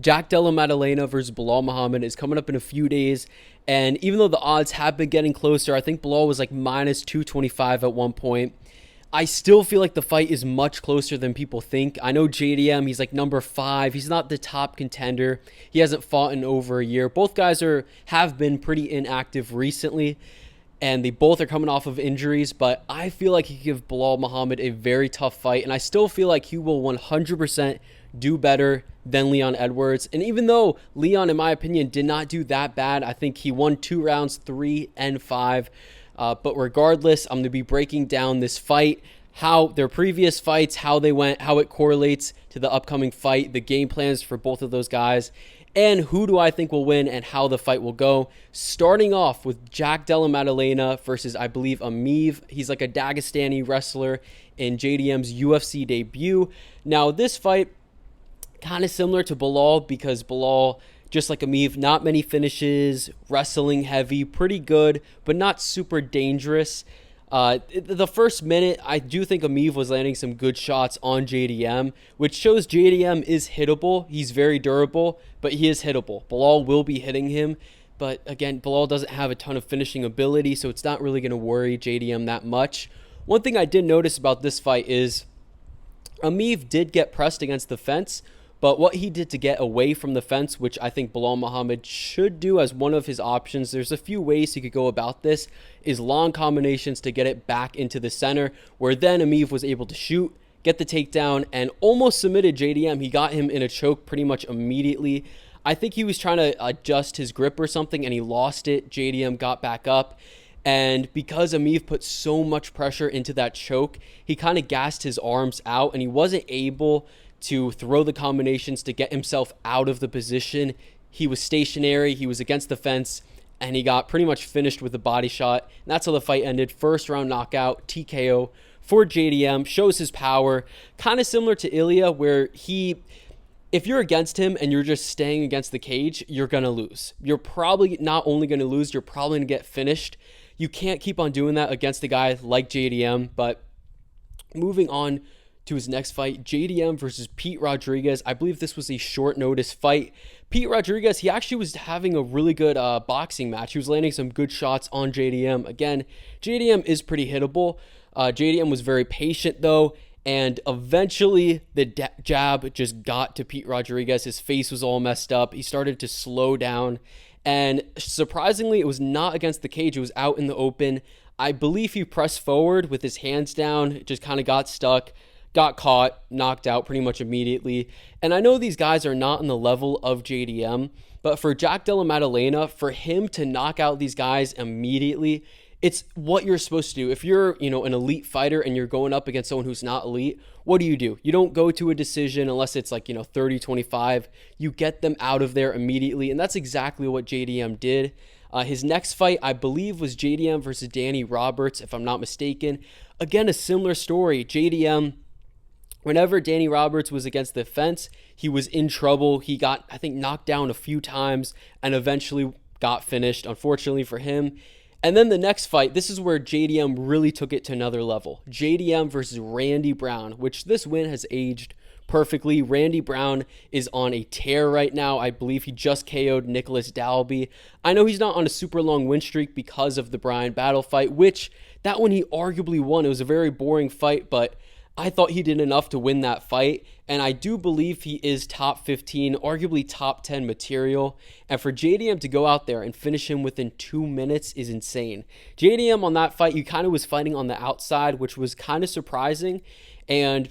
Jack Della Maddalena versus Belal Muhammad is coming up in a few days. And even though the odds have been getting closer, I think Belal was like minus 225 at one point. I still feel like the fight is much closer than people think. I know JDM, he's like number 5. He's not the top contender. He hasn't fought in over a year. Both guys have been pretty inactive recently, and they both are coming off of injuries, but I feel like he could give Belal Muhammad a very tough fight, and I still feel like he will 100% do better than Leon Edwards. And even though Leon, in my opinion, did not do that bad, I think he won 2 rounds, 3 and 5. But regardless, I'm going to be breaking down this fight, how their previous fights, how they went, how it correlates to the upcoming fight, the game plans for both of those guys, and who do I think will win and how the fight will go. Starting off with Jack Della Maddalena versus, I believe, Emeev. He's like a Dagestani wrestler in JDM's UFC debut. Now, this fight, kind of similar to Belal, because Belal, just like Emeev, not many finishes, wrestling heavy, pretty good, but not super dangerous. The first minute, I do think Emeev was landing some good shots on JDM, which shows JDM is hittable. He's very durable, but he is hittable. Belal will be hitting him, but again, Belal doesn't have a ton of finishing ability, so it's not really going to worry JDM that much. One thing I did notice about this fight is Emeev did get pressed against the fence, but what he did to get away from the fence, which I think Belal Muhammad should do as one of his options, there's a few ways he could go about this, is long combinations to get it back into the center, where then Emeev was able to shoot, get the takedown, and almost submitted JDM. He got him in a choke pretty much immediately. I think he was trying to adjust his grip or something, and he lost it. JDM got back up. And because Emeev put so much pressure into that choke, he kind of gassed his arms out, and he wasn't able to throw the combinations to get himself out of the position. He was stationary, he was against the fence, and he got pretty much finished with a body shot. And that's how the fight ended. First round knockout, TKO for JDM. Shows his power. Kind of similar to Ilya, where if you're against him and you're just staying against the cage, you're going to lose. You're probably not only going to lose, you're probably going to get finished. You can't keep on doing that against a guy like JDM. But moving on to his next fight, JDM versus Pete Rodriguez. I believe this was a short notice fight. Pete Rodriguez, he actually was having a really good boxing match. He was landing some good shots on JDM. Again, JDM is pretty hittable. JDM was very patient though, and eventually the jab just got to Pete Rodriguez. His face was all messed up. He started to slow down, and surprisingly, it was not against the cage. It was out in the open. I believe he pressed forward with his hands down, just kind of got stuck, got caught, knocked out pretty much immediately. And I know these guys are not on the level of JDM, but for Jack Della Maddalena, for him to knock out these guys immediately, it's what you're supposed to do. If you're, an elite fighter and you're going up against someone who's not elite, what do? You don't go to a decision unless it's like, 30-25. You get them out of there immediately, and that's exactly what JDM did. His next fight, I believe, was JDM versus Danny Roberts, if I'm not mistaken. Again, a similar story. JDM, whenever Danny Roberts was against the fence, he was in trouble. He got, I think, knocked down a few times and eventually got finished, unfortunately for him. And then the next fight, this is where JDM really took it to another level. JDM versus Randy Brown, which this win has aged perfectly. Randy Brown is on a tear right now. I believe he just KO'd Nicholas Dalby. I know he's not on a super long win streak because of the Bryan Battle fight, which that one he arguably won. It was a very boring fight, but I thought he did enough to win that fight, and I do believe he is top 15, arguably top 10 material. And for JDM to go out there and finish him within 2 minutes is insane. JDM on that fight, he kind of was fighting on the outside, which was kind of surprising. And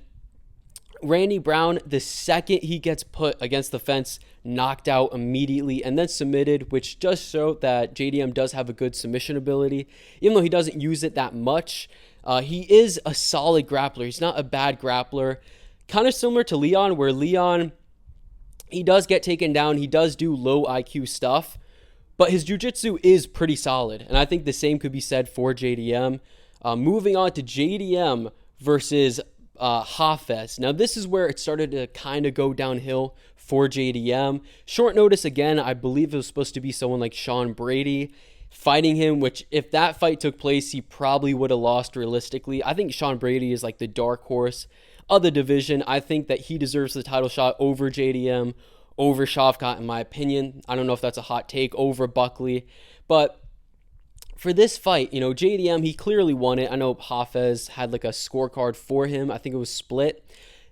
Randy Brown, the second he gets put against the fence, knocked out immediately and then submitted, which just showed that JDM does have a good submission ability, even though he doesn't use it that much. He is a solid grappler. He's not a bad grappler. Kind of similar to Leon, where Leon, he does get taken down. He does do low IQ stuff, but his jiu-jitsu is pretty solid. And I think the same could be said for JDM. Moving on to JDM versus Hafez. Now, this is where it started to kind of go downhill for JDM. Short notice again, I believe it was supposed to be someone like Sean Brady fighting him, which if that fight took place, he probably would have lost realistically. I think Sean Brady is like the dark horse of the division. I think that he deserves the title shot over JDM, over Shavkat, in my opinion. I don't know if that's a hot take, over Buckley. But for this fight, you know, JDM, he clearly won it. I know Hafez had like a scorecard for him. I think it was split.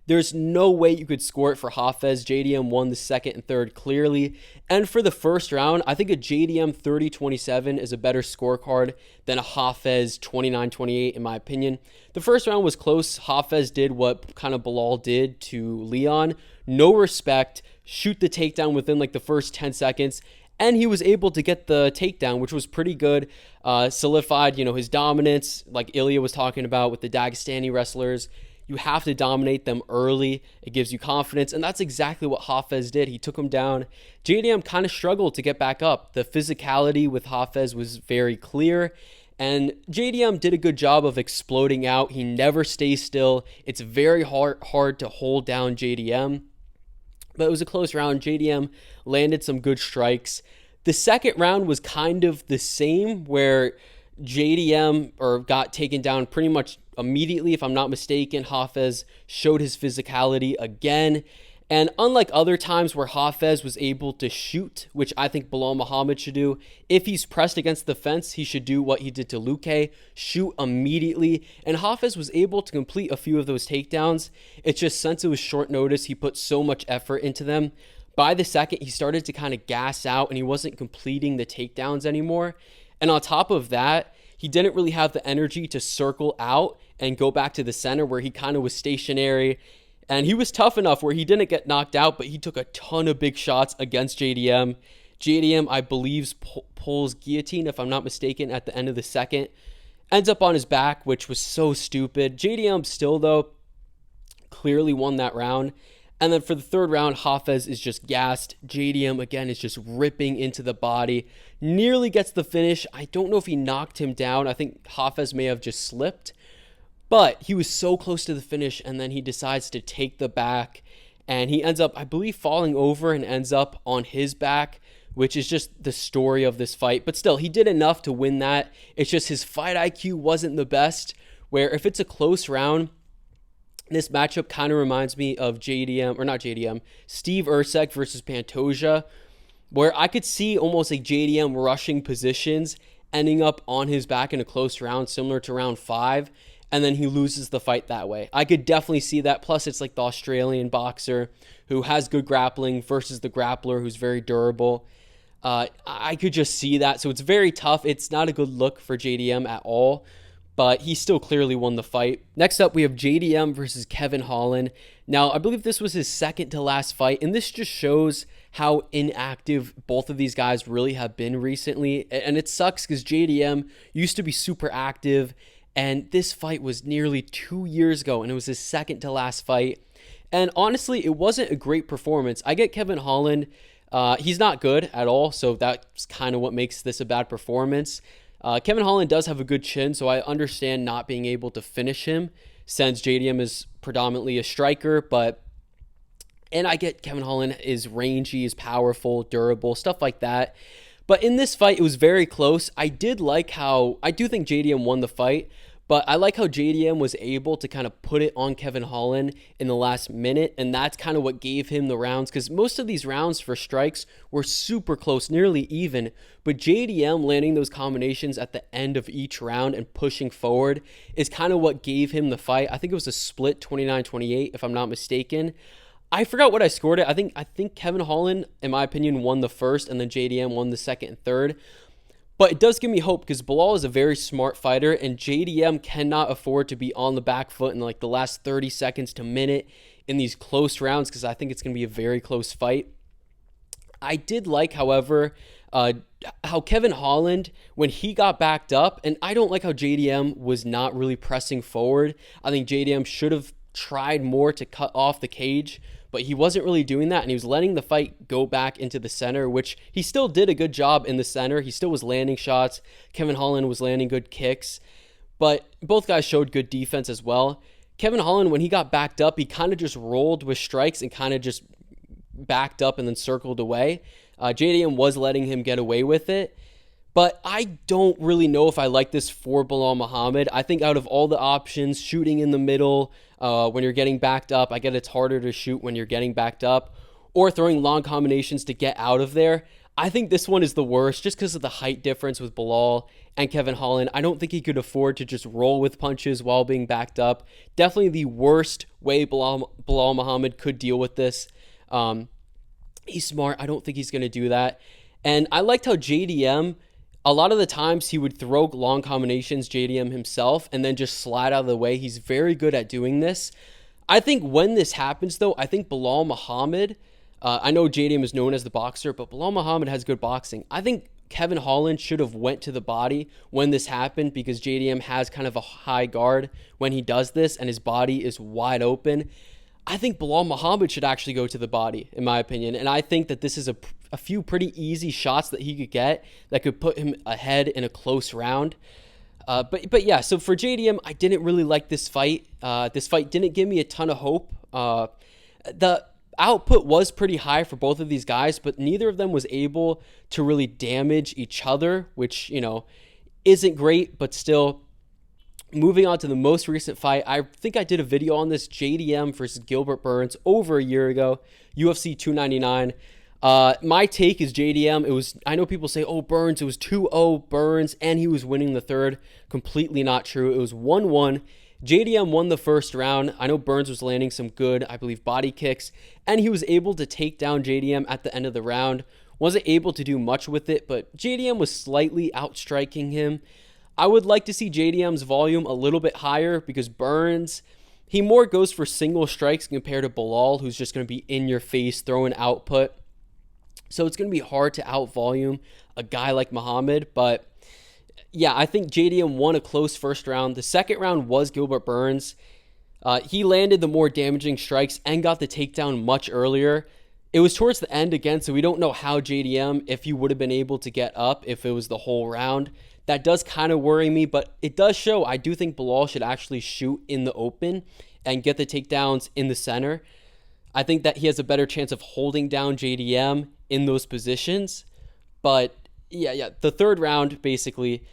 There's no way you could score it for Hafez. JDM won the second and third clearly. And for the first round, I think a JDM 30-27 is a better scorecard than a Hafez 29-28, in my opinion. The first round was close. Hafez did what kind of Belal did to Leon. No respect. Shoot the takedown within like the first 10 seconds. And he was able to get the takedown, which was pretty good. Solidified, you know, his dominance, like Ilya was talking about with the Dagestani wrestlers. You have to dominate them early. It gives you confidence, and that's exactly what Hafez did. He took him down. JDM kind of struggled to get back up. The physicality with Hafez was very clear, and JDM did a good job of exploding out. He never stays still. It's very hard to hold down JDM, but it was a close round. JDM landed some good strikes. The second round was kind of the same, where JDM got taken down pretty much immediately, if I'm not mistaken. Hafez showed his physicality again. And unlike other times where Hafez was able to shoot, which I think Belal Muhammad should do, if he's pressed against the fence, he should do what he did to Luque, shoot immediately. And Hafez was able to complete a few of those takedowns. It's just since it was short notice, he put so much effort into them. By the second, he started to kind of gas out and he wasn't completing the takedowns anymore. And on top of that, he didn't really have the energy to circle out and go back to the center where he kind of was stationary. And he was tough enough where he didn't get knocked out, but he took a ton of big shots against JDM. JDM, I believe, pulls guillotine, if I'm not mistaken, at the end of the second. Ends up on his back, which was so stupid. JDM still, though, clearly won that round. And then for the third round, Hafez is just gassed. JDM, again, is just ripping into the body. Nearly gets the finish. I don't know if he knocked him down. I think Hafez may have just slipped. But he was so close to the finish, and then he decides to take the back. And he ends up, I believe, falling over and ends up on his back, which is just the story of this fight. But still, he did enough to win that. It's just his fight IQ wasn't the best, where if it's a close round, this matchup kind of reminds me of Steve Erceg versus Pantoja, where I could see almost like JDM rushing positions, ending up on his back in a close round, similar to round 5, and then he loses the fight that way. I could definitely see that. Plus, it's like the Australian boxer who has good grappling versus the grappler who's very durable. I could just see that. So it's very tough. It's not a good look for JDM at all, but he still clearly won the fight. Next up, we have JDM versus Kevin Holland. Now, I believe this was his second to last fight, and this just shows how inactive both of these guys really have been recently. And it sucks because JDM used to be super active, and this fight was nearly 2 years ago, and it was his second to last fight. And honestly, it wasn't a great performance. I get Kevin Holland. He's not good at all, so that's kind of what makes this a bad performance. Kevin Holland does have a good chin, so I understand not being able to finish him since JDM is predominantly a striker, and I get Kevin Holland is rangy, is powerful, durable, stuff like that. But in this fight, it was very close. I do think JDM won the fight, but I like how JDM was able to kind of put it on Kevin Holland in the last minute, and that's kind of what gave him the rounds, because most of these rounds for strikes were super close, nearly even, but JDM landing those combinations at the end of each round and pushing forward is kind of what gave him the fight. I think it was a split 29-28, if I'm not mistaken. I forgot what I scored it. I think Kevin Holland, in my opinion, won the first, and then JDM won the second and third. But it does give me hope because Belal is a very smart fighter, and JDM cannot afford to be on the back foot in like the last 30 seconds to minute in these close rounds, because I think it's going to be a very close fight. I did like, however, how Kevin Holland, when he got backed up, and I don't like how JDM was not really pressing forward. I think JDM should have tried more to cut off the cage, but he wasn't really doing that, and he was letting the fight go back into the center, which he still did a good job in the center. He still was landing shots. Kevin Holland was landing good kicks, but both guys showed good defense as well. Kevin Holland, when he got backed up, he kind of just rolled with strikes and kind of just backed up and then circled away. JDM was letting him get away with it, but I don't really know if I like this for Belal Muhammad. I think out of all the options, shooting in the middle when you're getting backed up, I get it's harder to shoot when you're getting backed up, or throwing long combinations to get out of there. I think this one is the worst just because of the height difference with Belal and Kevin Holland. I don't think he could afford to just roll with punches while being backed up. Definitely the worst way Belal Muhammad could deal with this. He's smart. I don't think he's going to do that. And I liked how JDM, a lot of the times he would throw long combinations, JDM himself, and then just slide out of the way. He's very good at doing this. I think when this happens, though, I think Belal Muhammad, I know JDM is known as the boxer, but Belal Muhammad has good boxing. I think Kevin Holland should have went to the body when this happened because JDM has kind of a high guard when he does this and his body is wide open. I think Belal Muhammad should actually go to the body, in my opinion. And I think that this is a few pretty easy shots that he could get that could put him ahead in a close round. But yeah, so for JDM, I didn't really like this fight. This fight didn't give me a ton of hope. The output was pretty high for both of these guys, but neither of them was able to really damage each other, which, isn't great, but still. Moving on to the most recent fight, I think I did a video on this, JDM versus Gilbert Burns, over a year ago, UFC 299. My take is JDM. I know people say, oh, Burns, it was 2-0 Burns, and he was winning the third. Completely not true. It was 1-1. JDM won the first round. I know Burns was landing some good, I believe, body kicks, and he was able to take down JDM at the end of the round. Wasn't able to do much with it, but JDM was slightly outstriking him. I would like to see JDM's volume a little bit higher because Burns, he more goes for single strikes compared to Belal, who's just going to be in your face, throwing output. So it's going to be hard to out-volume a guy like Muhammad. But yeah, I think JDM won a close first round. The second round was Gilbert Burns. He landed the more damaging strikes and got the takedown much earlier. It was towards the end again, so we don't know how JDM, if he would have been able to get up if it was the whole round. That does kind of worry me, but it does show I do think Belal should actually shoot in the open and get the takedowns in the center. I think that he has a better chance of holding down JDM in those positions. But yeah, the third round basically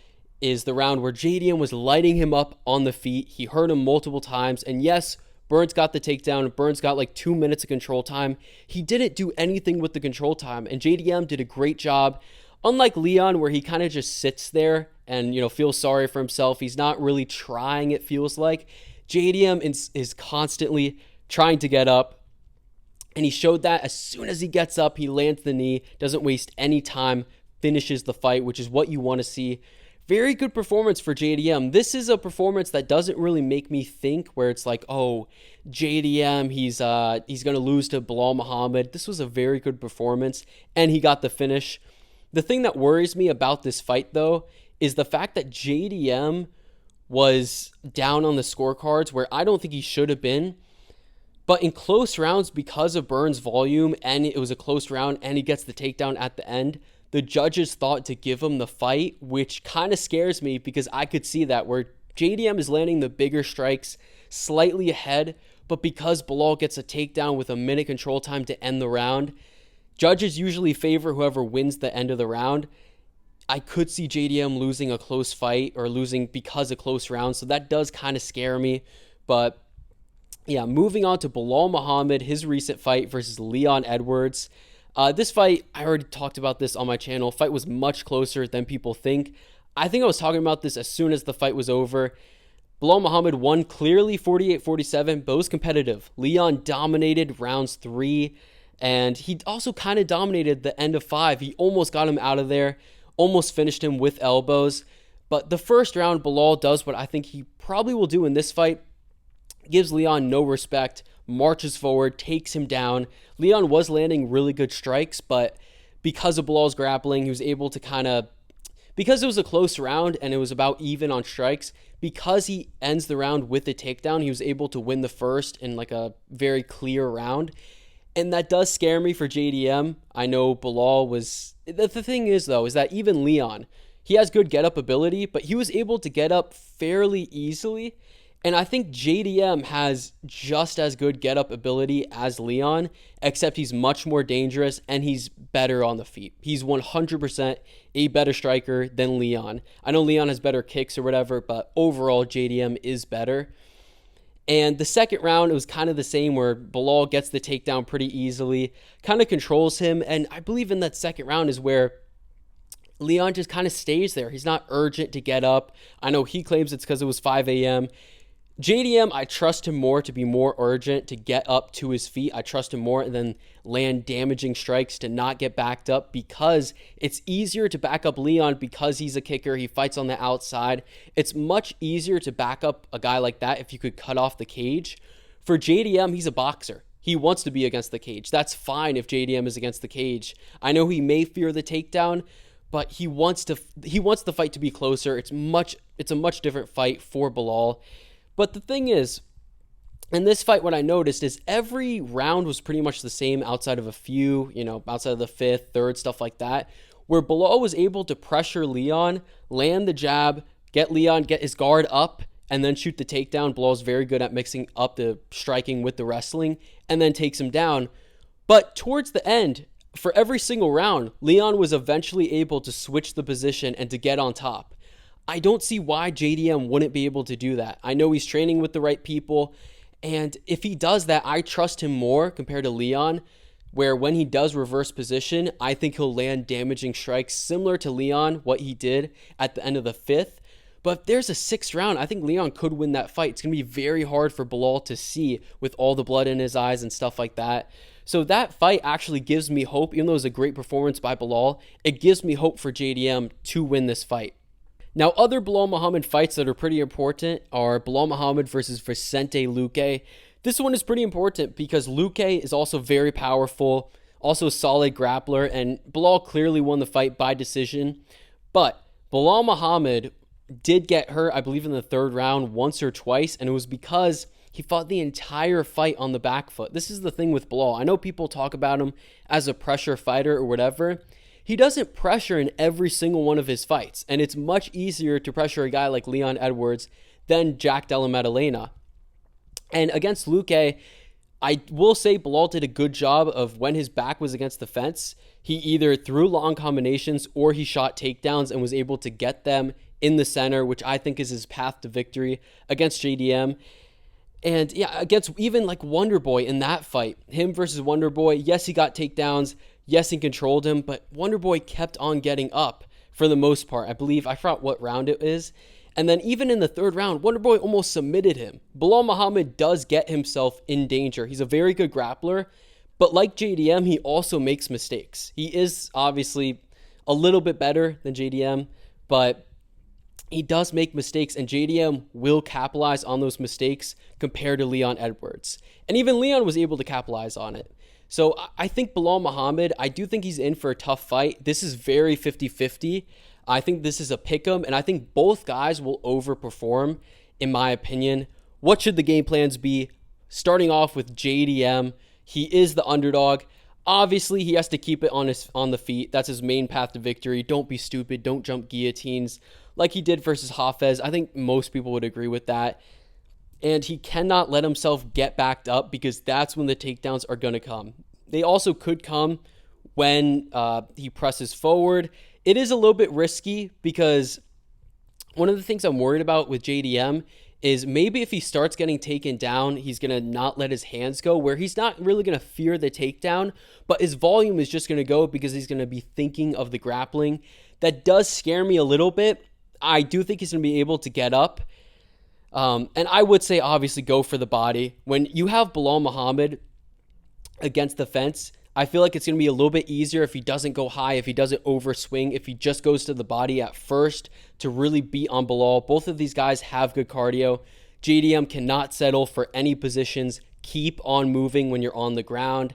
is the round where JDM was lighting him up on the feet. He hurt him multiple times. And yes, Burns got the takedown. Burns got like 2 minutes of control time. He didn't do anything with the control time. And JDM did a great job. Unlike Leon, where he kind of just sits there and, feels sorry for himself. He's not really trying, it feels like. JDM is constantly trying to get up. And he showed that as soon as he gets up, he lands the knee, doesn't waste any time, finishes the fight, which is what you want to see. Very good performance for JDM. This is a performance that doesn't really make me think where it's like, oh, JDM, he's going to lose to Belal Muhammad. This was a very good performance, and he got the finish. The thing that worries me about this fight, though, is the fact that JDM was down on the scorecards where I don't think he should have been. But in close rounds, because of Burns' volume, and it was a close round, and he gets the takedown at the end, the judges thought to give him the fight, which kind of scares me because I could see that where JDM is landing the bigger strikes slightly ahead, but because Belal gets a takedown with a minute control time to end the round, judges usually favor whoever wins the end of the round. I could see JDM losing a close fight or losing because of close rounds, so that does kind of scare me. But yeah, moving on to Belal Muhammad, his recent fight versus Leon Edwards. This fight, I already talked about this on my channel. Fight was much closer than people think. I think I was talking about this as soon as the fight was over. Belal Muhammad won clearly 48-47, but it was competitive. Leon dominated rounds 3, and he also kind of dominated the end of 5. He almost got him out of there, almost finished him with elbows. But the first round, Belal does what I think he probably will do in this fight. Gives Leon no respect, marches forward, takes him down. Leon was landing really good strikes, but because of Belal's grappling, he was able to because it was a close round and it was about even on strikes, because he ends the round with the takedown, he was able to win the first in like a very clear round. And that does scare me for JDM. I know Belal was... The thing is, though, is that even Leon, he has good get-up ability, but he was able to get up fairly easily. And I think JDM has just as good get-up ability as Leon, except he's much more dangerous and he's better on the feet. He's 100% a better striker than Leon. I know Leon has better kicks or whatever, but overall JDM is better. And the second round, it was kind of the same where Belal gets the takedown pretty easily, kind of controls him. And I believe in that second round is where Leon just kind of stays there. He's not urgent to get up. I know he claims it's because it was 5 a.m. JDM, I trust him more to be more urgent, to get up to his feet. I trust him more and then land damaging strikes to not get backed up, because it's easier to back up Leon because he's a kicker. He fights on the outside. It's much easier to back up a guy like that if you could cut off the cage. For JDM, he's a boxer. He wants to be against the cage. That's fine if JDM is against the cage. I know he may fear the takedown, but he wants the fight to be closer. It's a much different fight for Belal. But the thing is, in this fight, what I noticed is every round was pretty much the same outside of a few, outside of the fifth, third, stuff like that, where Belal was able to pressure Leon, land the jab, get his guard up, and then shoot the takedown. Belal's very good at mixing up the striking with the wrestling, and then takes him down. But towards the end, for every single round, Leon was eventually able to switch the position and to get on top. I don't see why JDM wouldn't be able to do that. I know he's training with the right people, and if he does that, I trust him more compared to Leon, where when he does reverse position, I think he'll land damaging strikes similar to Leon, what he did at the end of the fifth. But if there's a sixth round, I think Leon could win that fight. It's going to be very hard for Belal to see with all the blood in his eyes and stuff like that. So that fight actually gives me hope. Even though it was a great performance by Belal, it gives me hope for JDM to win this fight. Now, other Belal Muhammad fights that are pretty important are Belal Muhammad versus Vicente Luque. This one is pretty important because Luque is also very powerful, also a solid grappler, and Belal clearly won the fight by decision. But Belal Muhammad did get hurt, I believe, in the third round once or twice, and it was because he fought the entire fight on the back foot. This is the thing with Belal. I know people talk about him as a pressure fighter or whatever. He doesn't pressure in every single one of his fights, and it's much easier to pressure a guy like Leon Edwards than Jack Della Maddalena. And against Luque, I will say Belal did a good job of when his back was against the fence. He either threw long combinations or he shot takedowns and was able to get them in the center, which I think is his path to victory against JDM. And yeah, against even like Wonder Boy in that fight, him versus Wonder Boy, yes, he got takedowns. Yes, he controlled him, but Wonder Boy kept on getting up for the most part. I believe, I forgot what round it is. And then even in the third round, Wonder Boy almost submitted him. Belal Muhammad does get himself in danger. He's a very good grappler, but like JDM, he also makes mistakes. He is obviously a little bit better than JDM, but he does make mistakes, and JDM will capitalize on those mistakes compared to Leon Edwards. And even Leon was able to capitalize on it. So I think Belal Muhammad, I do think he's in for a tough fight. This is very 50-50. I think this is a pick'em, and I think both guys will overperform, in my opinion. What should the game plans be? Starting off with JDM, he is the underdog. Obviously, he has to keep it on the feet. That's his main path to victory. Don't be stupid. Don't jump guillotines like he did versus Hafez. I think most people would agree with that. And he cannot let himself get backed up because that's when the takedowns are going to come. They also could come when he presses forward. It is a little bit risky because one of the things I'm worried about with JDM is maybe if he starts getting taken down, he's going to not let his hands go, where he's not really going to fear the takedown, but his volume is just going to go because he's going to be thinking of the grappling. That does scare me a little bit. I do think he's going to be able to get up. And I would say, obviously, go for the body. When you have Belal Muhammad against the fence, I feel like it's going to be a little bit easier if he doesn't go high, if he doesn't overswing, if he just goes to the body at first to really beat on Belal. Both of these guys have good cardio. JDM cannot settle for any positions. Keep on moving when you're on the ground.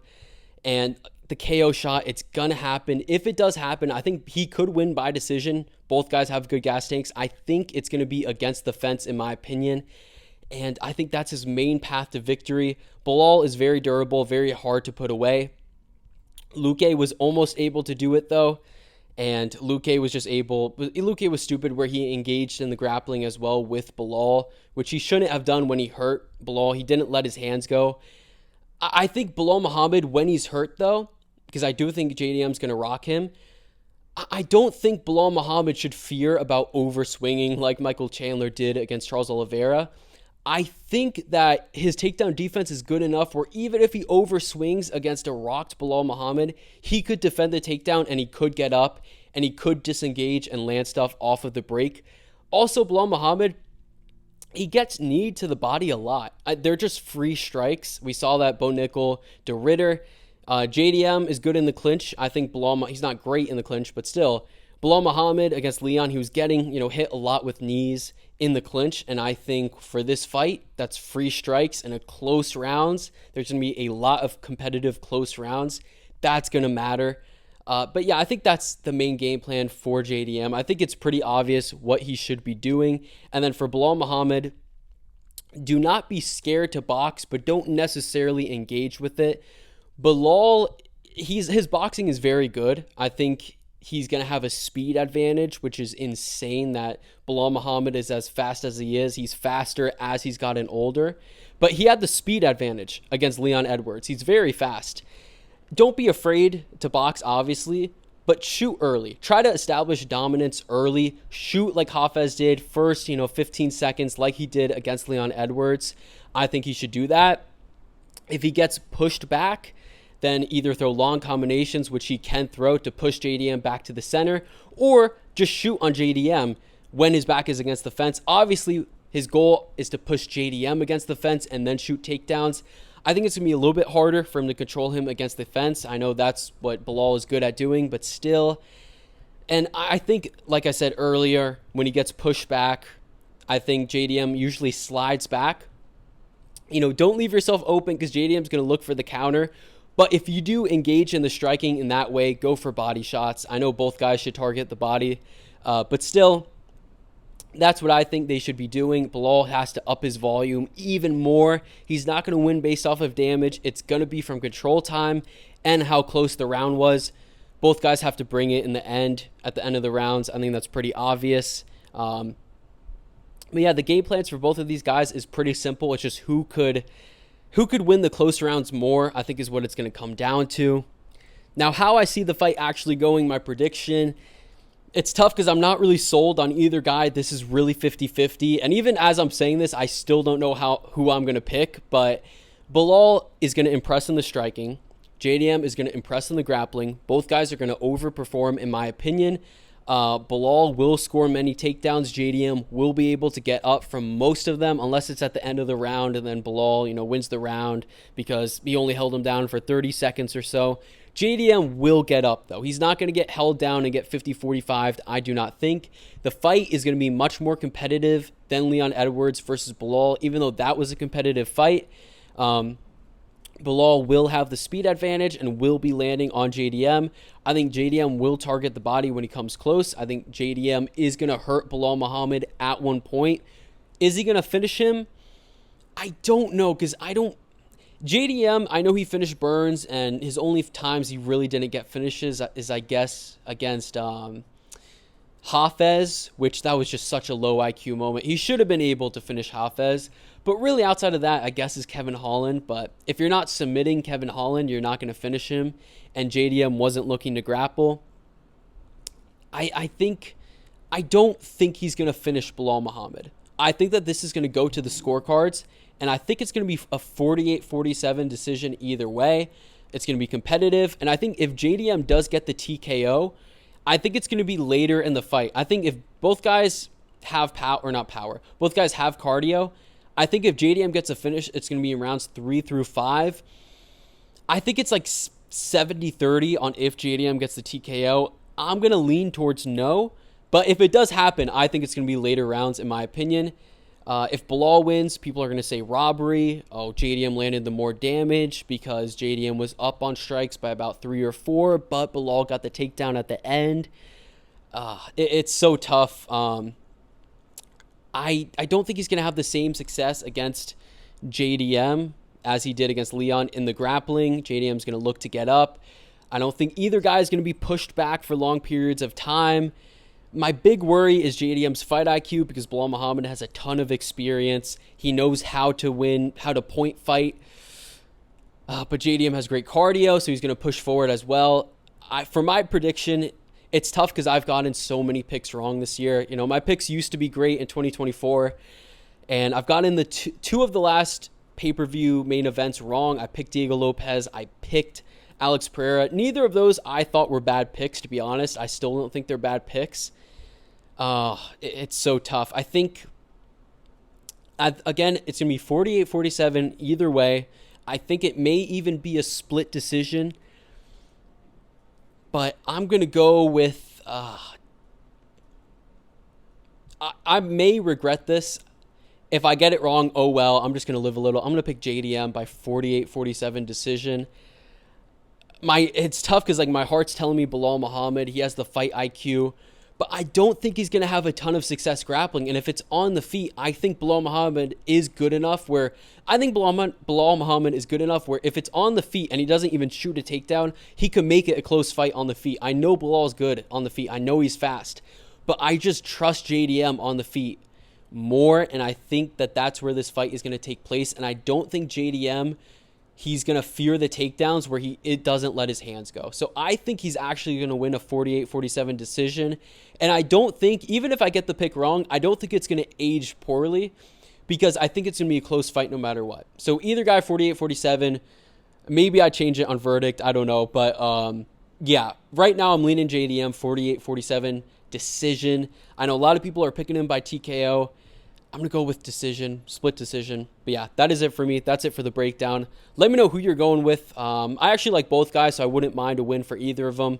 And the KO shot, it's going to happen. If it does happen, I think he could win by decision. Both guys have good gas tanks. I think it's going to be against the fence, in my opinion. And I think that's his main path to victory. Belal is very durable, very hard to put away. Luque was almost able to do it, though. And Luque was stupid where he engaged in the grappling as well with Belal, which he shouldn't have done when he hurt Belal. He didn't let his hands go. I think Belal Muhammad, when he's hurt, though, because I do think JDM's going to rock him, I don't think Belal Muhammad should fear about overswinging like Michael Chandler did against Charles Oliveira. I think that his takedown defense is good enough where even if he overswings against a rocked Belal Muhammad, he could defend the takedown and he could get up and he could disengage and land stuff off of the break. Also, Belal Muhammad, he gets kneed to the body a lot. They're just free strikes. We saw that Bo Nickel, De Ridder. JDM is good in the clinch. I think he's not great in the clinch, but still, Belal Muhammad against Leon, he was getting, hit a lot with knees in the clinch. And I think for this fight, that's free strikes and a close rounds. There's going to be a lot of competitive close rounds. That's going to matter. But yeah, I think that's the main game plan for JDM. I think it's pretty obvious what he should be doing. And then for Belal Muhammad, do not be scared to box, but don't necessarily engage with it. Belal, his boxing is very good. I think he's going to have a speed advantage, which is insane that Belal Muhammad is as fast as he is. He's faster as he's gotten older. But he had the speed advantage against Leon Edwards. He's very fast. Don't be afraid to box, obviously, but shoot early. Try to establish dominance early. Shoot like Hafez did first, 15 seconds like he did against Leon Edwards. I think he should do that. If he gets pushed back, then either throw long combinations, which he can throw to push JDM back to the center, or just shoot on JDM when his back is against the fence. Obviously, his goal is to push JDM against the fence and then shoot takedowns. I think it's going to be a little bit harder for him to control him against the fence. I know that's what Belal is good at doing, but still. And I think, like I said earlier, when he gets pushed back, I think JDM usually slides back. Don't leave yourself open because JDM is going to look for the counter. But if you do engage in the striking in that way, go for body shots. I know both guys should target the body, but still, that's what I think they should be doing. Belal has to up his volume even more. He's not going to win based off of damage. It's going to be from control time and how close the round was. Both guys have to bring it in the end, at the end of the rounds. I think that's pretty obvious. But yeah, the game plans for both of these guys is pretty simple. It's just who could win the close rounds more, I think is what it's going to come down to. Now, how I see the fight actually going, my prediction, it's tough because I'm not really sold on either guy. This is really 50-50. And even as I'm saying this, I still don't know who I'm going to pick. But Belal is going to impress in the striking. JDM is going to impress in the grappling. Both guys are going to overperform, in my opinion. Belal will score many takedowns. JDM will be able to get up from most of them, unless it's at the end of the round, and then Belal, wins the round because he only held him down for 30 seconds or so. JDM will get up, though. He's not going to get held down and get 50-45, I do not think. The fight is going to be much more competitive than Leon Edwards versus Belal, even though that was a competitive fight. Belal will have the speed advantage and will be landing on JDM. I think JDM will target the body when he comes close. I think JDM is going to hurt Belal Muhammad at one point. Is he going to finish him? I don't know, because JDM, I know he finished Burns, and his only times he really didn't get finishes is, I guess, against Hafez, which that was just such a low IQ moment. He should have been able to finish Hafez. But really, outside of that, I guess, is Kevin Holland. But if you're not submitting Kevin Holland, you're not going to finish him. And JDM wasn't looking to grapple. I don't think he's going to finish Belal Muhammad. I think that this is going to go to the scorecards. And I think it's going to be a 48-47 decision either way. It's going to be competitive. And I think if JDM does get the TKO, I think it's going to be later in the fight. I think if both guys have both guys have cardio, I think if JDM gets a finish, it's going to be in rounds 3 through 5. I think it's like 70-30 on if JDM gets the TKO. I'm going to lean towards no. But if it does happen, I think it's going to be later rounds, in my opinion. If Belal wins, people are going to say robbery. Oh, JDM landed the more damage because JDM was up on strikes by about 3 or 4, but Belal got the takedown at the end. It's so tough. I don't think he's going to have the same success against JDM as he did against Leon in the grappling. JDM's going to look to get up. I don't think either guy is going to be pushed back for long periods of time. My big worry is JDM's fight IQ because Belal Muhammad has a ton of experience. He knows how to win, how to point fight. But JDM has great cardio, so he's going to push forward as well. For my prediction, it's tough because I've gotten so many picks wrong this year. My picks used to be great in 2024. And I've gotten the two of the last pay-per-view main events wrong. I picked Diego Lopez. I picked Alex Pereira. Neither of those I thought were bad picks, to be honest. I still don't think they're bad picks. It's so tough. I think, again, it's going to be 48-47 either way. I think it may even be a split decision. But I'm going to go with... I may regret this. If I get it wrong, oh well. I'm just going to live a little. I'm going to pick JDM by 48-47 decision. It's tough because my heart's telling me Belal Muhammad. He has the fight IQ. But I don't think he's going to have a ton of success grappling. And if it's on the feet, I think Belal Muhammad is good enough where... Belal Muhammad is good enough where if it's on the feet and he doesn't even shoot a takedown, he could make it a close fight on the feet. I know Belal's good on the feet. I know he's fast. But I just trust JDM on the feet more, and I think that that's where this fight is going to take place. And I don't think JDM, he's going to fear the takedowns where it doesn't let his hands go. So I think he's actually going to win a 48-47 decision. And I don't think, even if I get the pick wrong, I don't think it's going to age poorly because I think it's going to be a close fight no matter what. So either guy 48-47, maybe I change it on verdict, I don't know. But yeah, right now I'm leaning JDM 48-47 decision. I know a lot of people are picking him by TKO. I'm going to go with decision, split decision. But yeah, that is it for me. That's it for the breakdown. Let me know who you're going with. I actually like both guys, so I wouldn't mind a win for either of them.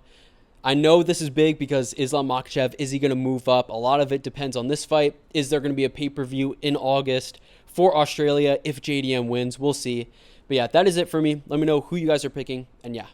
I know this is big because Islam Makhachev, is he going to move up? A lot of it depends on this fight. Is there going to be a pay-per-view in August for Australia if JDM wins? We'll see. But yeah, that is it for me. Let me know who you guys are picking. And yeah,